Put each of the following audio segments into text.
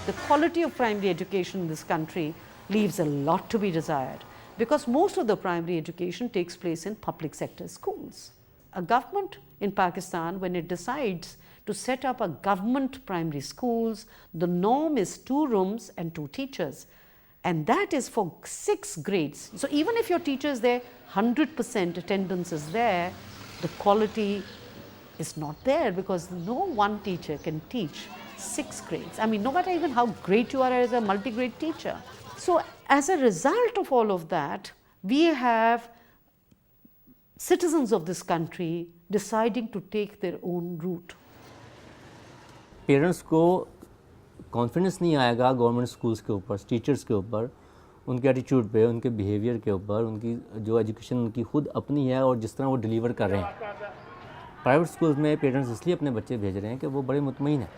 the quality of primary education in this country leaves a lot to be desired, because most of the primary education takes place in public sector schools. A government in Pakistan, when it decides to set up a government primary schools, the norm is 2 rooms and 2 teachers, and that is for 6 grades. So even if your teacher is there, 100% attendance is there, the quality is not there, because no one teacher can teach 6 grades. I mean, no matter even how great you are as a multi-grade teacher. So as a result of all of that, we have citizens of this country deciding to take their own route. Parents को confidence नहीं आएगा government schools के ऊपर, teachers के ऊपर, उनके attitude पे, उनके बिहेवियर के ऊपर, उनकी जो एजुकेशन उनकी खुद अपनी है और जिस तरह वो डिलीवर कर रहे हैं। प्राइवेट स्कूल्स में पेरेंट्स इसलिए अपने बच्चे भेज रहे हैं कि वो बड़े मुतमईन हैं,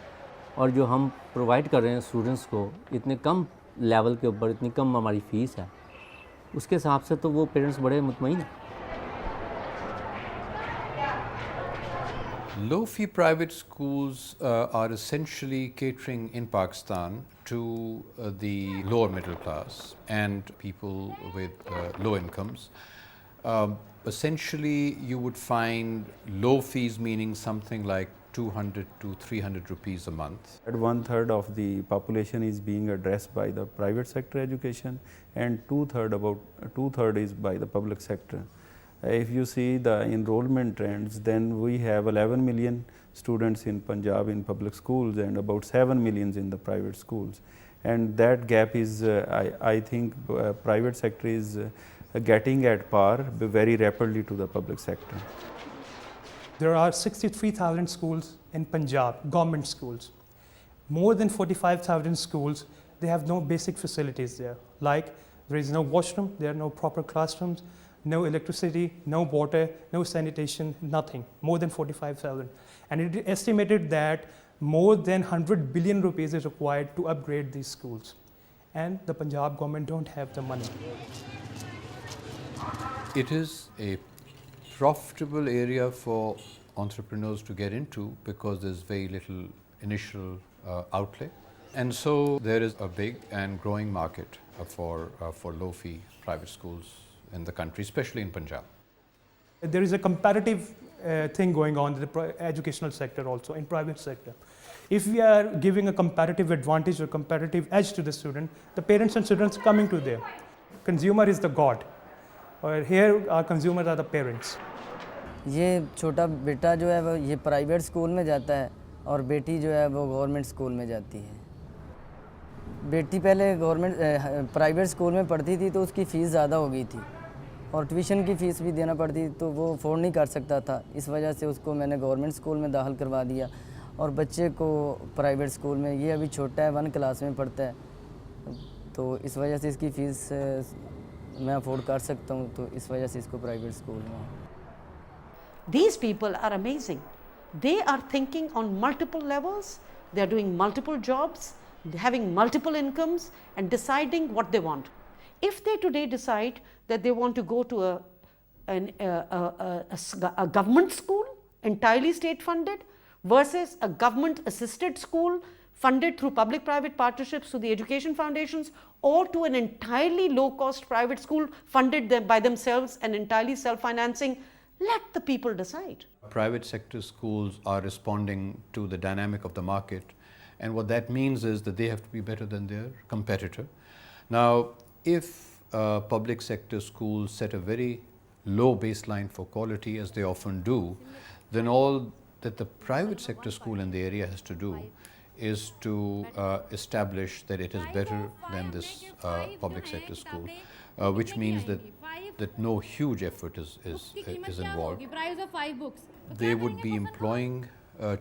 और जो हम प्रोवाइड कर रहे हैं स्टूडेंट्स को इतने कम लेवल के ऊपर, इतनी कम हमारी फ़ीस है, उसके हिसाब से तो वो पेरेंट्स बड़े मुतमईन हैं। Low-fee private schools are essentially catering in Pakistan to the lower middle class and people with low incomes. Essentially, you would find low fees meaning something like 200 to 300 rupees a month. 1/3 of the population is being addressed by the private sector education, and 2/3 is by the public sector. If you see the enrollment trends, then we have 11 million students in Punjab in public schools and about 7 million in the private schools, and that gap is I think private sector is getting at par very rapidly to the public sector. There are 63,000 schools in Punjab, government schools. More than 45,000 schools, they have no basic facilities there. Like there is no washroom, there are no proper classrooms, no electricity, no water, no sanitation, nothing. More than 45,000. And it is estimated that more than 100 billion rupees is required to upgrade these schools. And the Punjab government don't have the money. It is a profitable area for entrepreneurs to get into because there's very little initial outlay. And so there is a big and growing market for low-fee private schools in the country, especially in Punjab. There is a comparative thing going on in the educational sector also, in private sector. If we are giving a comparative advantage or comparative edge to the student, the parents and students coming to there. Consumer is the God, or here our consumers are the parents. ये छोटा बेटा जो है वो ये private school में जाता है और बेटी जो है वो गवर्नमेंट स्कूल में जाती है। बेटी पहले प्राइवेट स्कूल में पढ़ती थी तो उसकी फ़ीस ज़्यादा हो गई थी और ट्यूशन की फ़ीस भी देना पड़ती तो वो अफोर्ड नहीं कर सकता था। इस वजह से उसको मैंने गवर्नमेंट स्कूल में दाखिल करवा दिया और बच्चे को प्राइवेट स्कूल में, ये अभी छोटा है 1 क्लास में पढ़ता है, तो इस वजह से इसकी फ़ीस मैं अफोर्ड कर सकता हूँ, तो इस वजह से इसको प्राइवेट स्कूल में। These people are amazing. They are thinking on multiple levels, they are doing multiple jobs, having multiple incomes and deciding what they want. If they today decide that they want to go to a government school, entirely state funded, versus a government assisted school funded through public-private partnerships through the education foundations, or to an entirely low-cost private school funded by themselves and entirely self-financing, let the people decide. Private sector schools are responding to the dynamic of the market, and what that means is that they have to be better than their competitor. Now, if public sector schools set a very low baseline for quality, as they often do, then all that the private sector school in the area has to do is to establish that it is better than this public sector school, which means that no huge effort is involved. They would be employing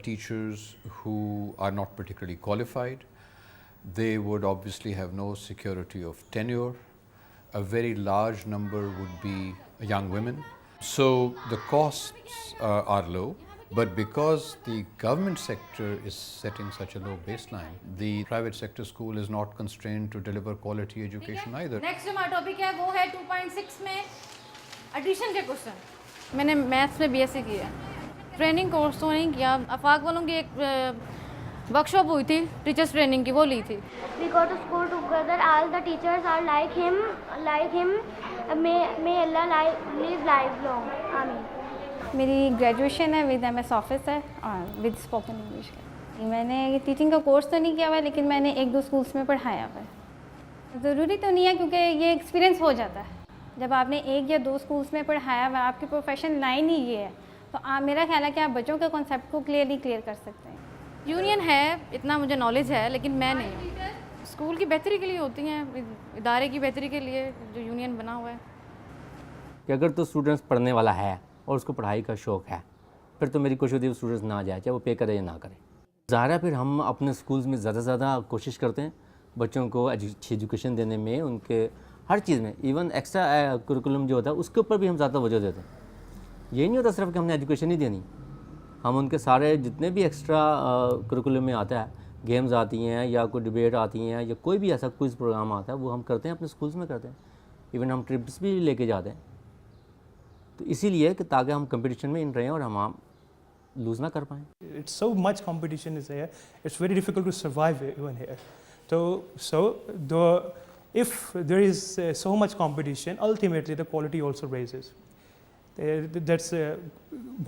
teachers who are not particularly qualified. They would obviously have no security of tenure. A very large number would be young women. So the costs are low, but because the government sector is setting such a low baseline, the private sector school is not constrained to deliver quality education either. Next हमारा topic है वो है 2.6 में addition के question. मैंने maths में BSc किया, training course तो नहीं किया। आफाक वालों की एक वर्कशॉप हुई थी टीचर्स ट्रेनिंग की, वो ली थी। We go to school together. All the teachers are like him. May Allah live lifelong. Amen. मेरी ग्रेजुएशन है विद MS ऑफिस है और विद स्पोकन इंग्लिश है। मैंने टीचिंग का कोर्स तो नहीं किया हुआ है, लेकिन मैंने 1-2 स्कूल्स में पढ़ाया हुआ है। ज़रूरी तो नहीं है, क्योंकि ये एक्सपीरियंस हो जाता है। जब आपने 1 या 2 स्कूल्स में पढ़ाया हुआ है, आपकी प्रोफेशन लाइन ही ये है, तो मेरा ख्याल है कि आप बच्चों के कॉन्सेप्ट को क्लियर कर सकते हैं। यूनियन है, इतना मुझे नॉलेज है, लेकिन मैं नहीं। स्कूल की बेहतरी के लिए होती हैं, इदारे की बेहतरी के लिए जो यूनियन बना हुआ है। कि अगर तो स्टूडेंट्स पढ़ने वाला है और उसको पढ़ाई का शौक़ है, फिर तो मेरी कोशिश होती है स्टूडेंट्स ना जाए, चाहे वो पे करे या ना करे। ज़ाहिर है फिर हम अपने स्कूल्स में ज़्यादा से ज़्यादा कोशिश करते हैं बच्चों को अच्छी एजुकेशन देने में, उनके हर चीज़ में, इवन एक्स्ट्रा करिकुलम जो होता है उसके ऊपर भी हम ज़्यादा वजह देते हैं। ये नहीं होता सिर्फ कि हमने एजुकेशन ही देनी, हम उनके सारे जितने भी एक्स्ट्रा करिकुलम में आता है, गेम्स आती हैं या कोई डिबेट आती हैं या कोई भी ऐसा क्विज़ प्रोग्राम आता है, वो हम करते हैं अपने स्कूल्स में करते हैं। इवन हम ट्रिप्स भी लेके जाते हैं, तो इसीलिए कि ताकि हम कंपटीशन में इन रहें और हम लूज़ ना कर पाएँ। It's so much competition is there. It's very difficult to survive even here. If there is so much competition, ultimately the quality also raises. That's a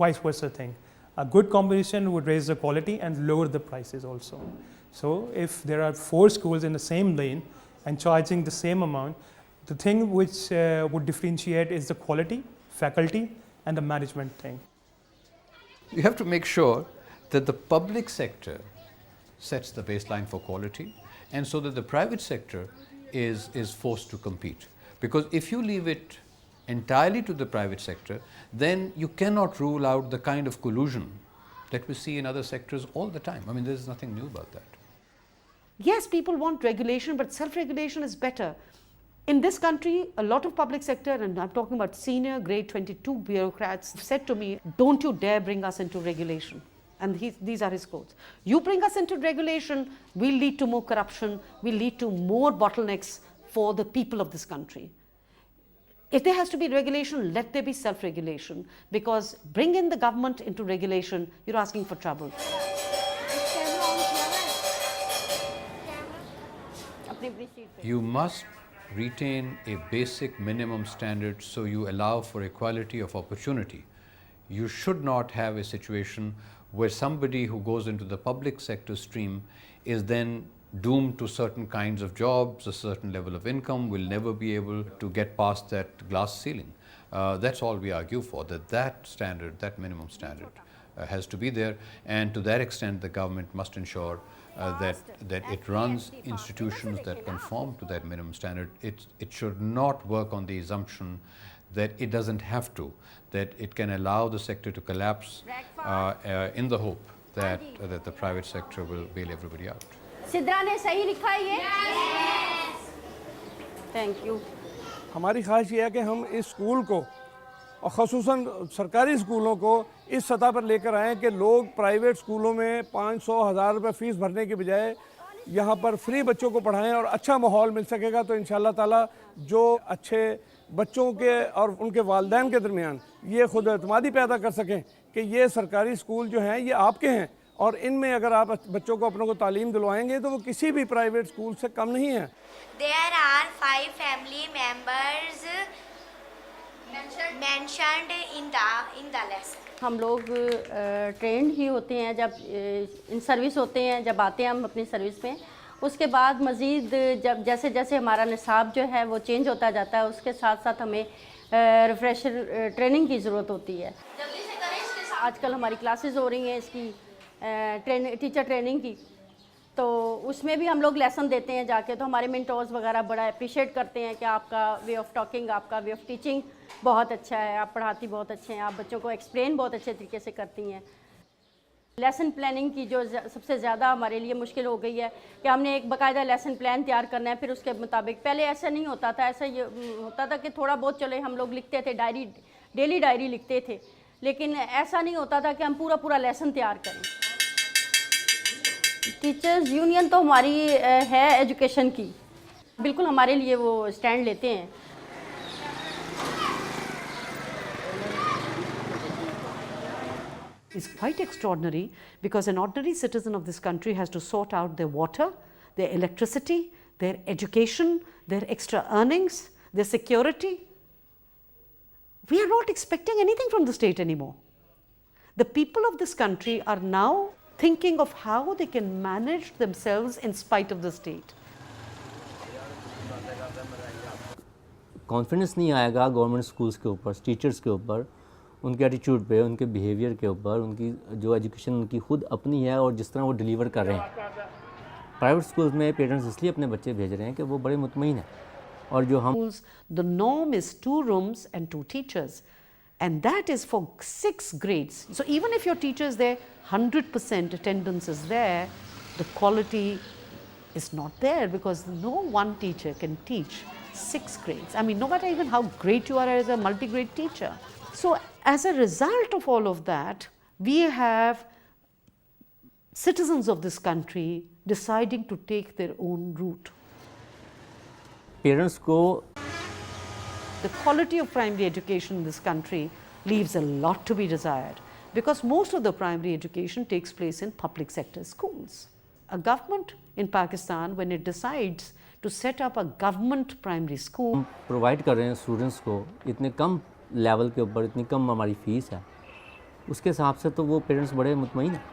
vice versa thing. A good competition would raise the quality and lower the prices also. So if there are 4 schools in the same lane and charging the same amount, the thing which would differentiate is the quality, faculty, and the management thing. You have to make sure that the public sector sets the baseline for quality, and so that the private sector is forced to compete. Because if you leave it entirely to the private sector, then you cannot rule out the kind of collusion that we see in other sectors all the time. I mean, there's nothing new about that. Yes, people want regulation, but self-regulation is better. In this country, a lot of public sector, and I'm talking about senior grade 22 bureaucrats, said to me, don't you dare bring us into regulation. And these are his quotes. You bring us into regulation, we'll lead to more corruption, we'll lead to more bottlenecks for the people of this country. If there has to be regulation, let there be self-regulation, because bring in the government into regulation, you're asking for trouble. You must retain a basic minimum standard so you allow for equality of opportunity. You should not have a situation where somebody who goes into the public sector stream is then doomed to certain kinds of jobs, a certain level of income, will never be able to get past that glass ceiling. That's all we argue for, that standard, that minimum standard has to be there, and to that extent the government must ensure that it runs institutions that conform to that minimum standard. It should not work on the assumption that it doesn't have to, that it can allow the sector to collapse in the hope that the private sector will bail everybody out. Sidra ने सही लिखा है ये? Thank you. हमारी ख्वाहिश ये है कि हम इस स्कूल को और ख़ुसूसन सरकारी स्कूलों को इस सतह पर लेकर आएँ कि लोग प्राइवेट स्कूलों में 500-1000 रुपये फ़ीस भरने के बजाय यहाँ पर फ्री बच्चों को पढ़ाएं और अच्छा माहौल मिल सकेगा, तो इंशाअल्लाह ताला जो अच्छे बच्चों के और उनके वालिदैन के दरमियान ये खुद एतमादी पैदा कर सकें कि ये सरकारी स्कूल जो हैं ये आपके हैं, और इनमें अगर आप बच्चों को अपनों को तालीम दिलवाएंगे तो वो किसी भी प्राइवेट स्कूल से कम नहीं है। There are 5 family members mentioned in the lesson. हम लोग ट्रेंड ही होते हैं जब इन सर्विस होते हैं, जब आते हैं हम अपनी सर्विस में, उसके बाद मज़ीद जब जैसे जैसे हमारा निसाब जो है वो चेंज होता जाता है, उसके साथ साथ हमें रिफ्रेशर ट्रेनिंग की ज़रूरत होती है। आजकल हमारी क्लासेस हो रही हैं इसकी टीचर ट्रेनिंग की, तो उसमें भी हम लोग लेसन देते हैं जाके, तो हमारे मेंटोर्स वगैरह बड़ा अप्रिशिएट करते हैं कि आपका वे ऑफ टॉकिंग, आपका वे ऑफ टीचिंग बहुत अच्छा है, आप पढ़ाती बहुत अच्छे हैं, आप बच्चों को एक्सप्लेन बहुत अच्छे तरीके से करती हैं। लेसन प्लानिंग की जो सबसे ज़्यादा हमारे लिए मुश्किल हो गई है कि हमने एक बाकायदा लेसन प्लान तैयार करना है, फिर उसके मुताबिक, पहले ऐसा नहीं होता था, ऐसा ये होता था कि थोड़ा बहुत चले हम लोग लिखते थे, डेली डायरी लिखते थे, लेकिन ऐसा नहीं होता था कि हम पूरा लेसन तैयार करें। टीचर्स यूनियन तो हमारी है एजुकेशन की, बिल्कुल हमारे लिए वो स्टैंड लेते हैं। is quite extraordinary because an ordinary citizen of this country has to sort out their water, their electricity, their education, their extra earnings, their security. We are not expecting anything from the state anymore. The people of this country are now thinking of how they can manage themselves in spite of the state. Confidence नहीं आएगा government schools के ऊपर, teachers के ऊपर, उनके attitude पे, उनके behaviour के ऊपर, उनकी जो एजुकेशन उनकी खुद अपनी है और जिस तरह वो डिलीवर कर रहे हैं। प्राइवेट स्कूल्स में पेरेंट्स इसलिए अपने बच्चे भेज रहे हैं कि वो बड़े मुतमईन हैं और जो हम The norm is 2 rooms and 2 teachers, and that is for 6 grades. So even if your teacher is there, 100% attendance is there, the quality is not there because no one teacher can teach 6 grades. I mean, no matter even how great you are as a multi-grade teacher. So as a result of all of that, we have citizens of this country deciding to take their own route. Parents को The quality of primary education in this country leaves a lot to be desired because most of the primary education takes place in public sector schools. A government in Pakistan, when it decides to set up a government primary school, provide कर रहे हैं students को इतने कम level के ऊपर, इतनी कम हमारी fees है, उसके हिसाब से तो वो पेरेंट्स बड़े मुतमईन हैं।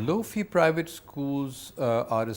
Low fee private schools are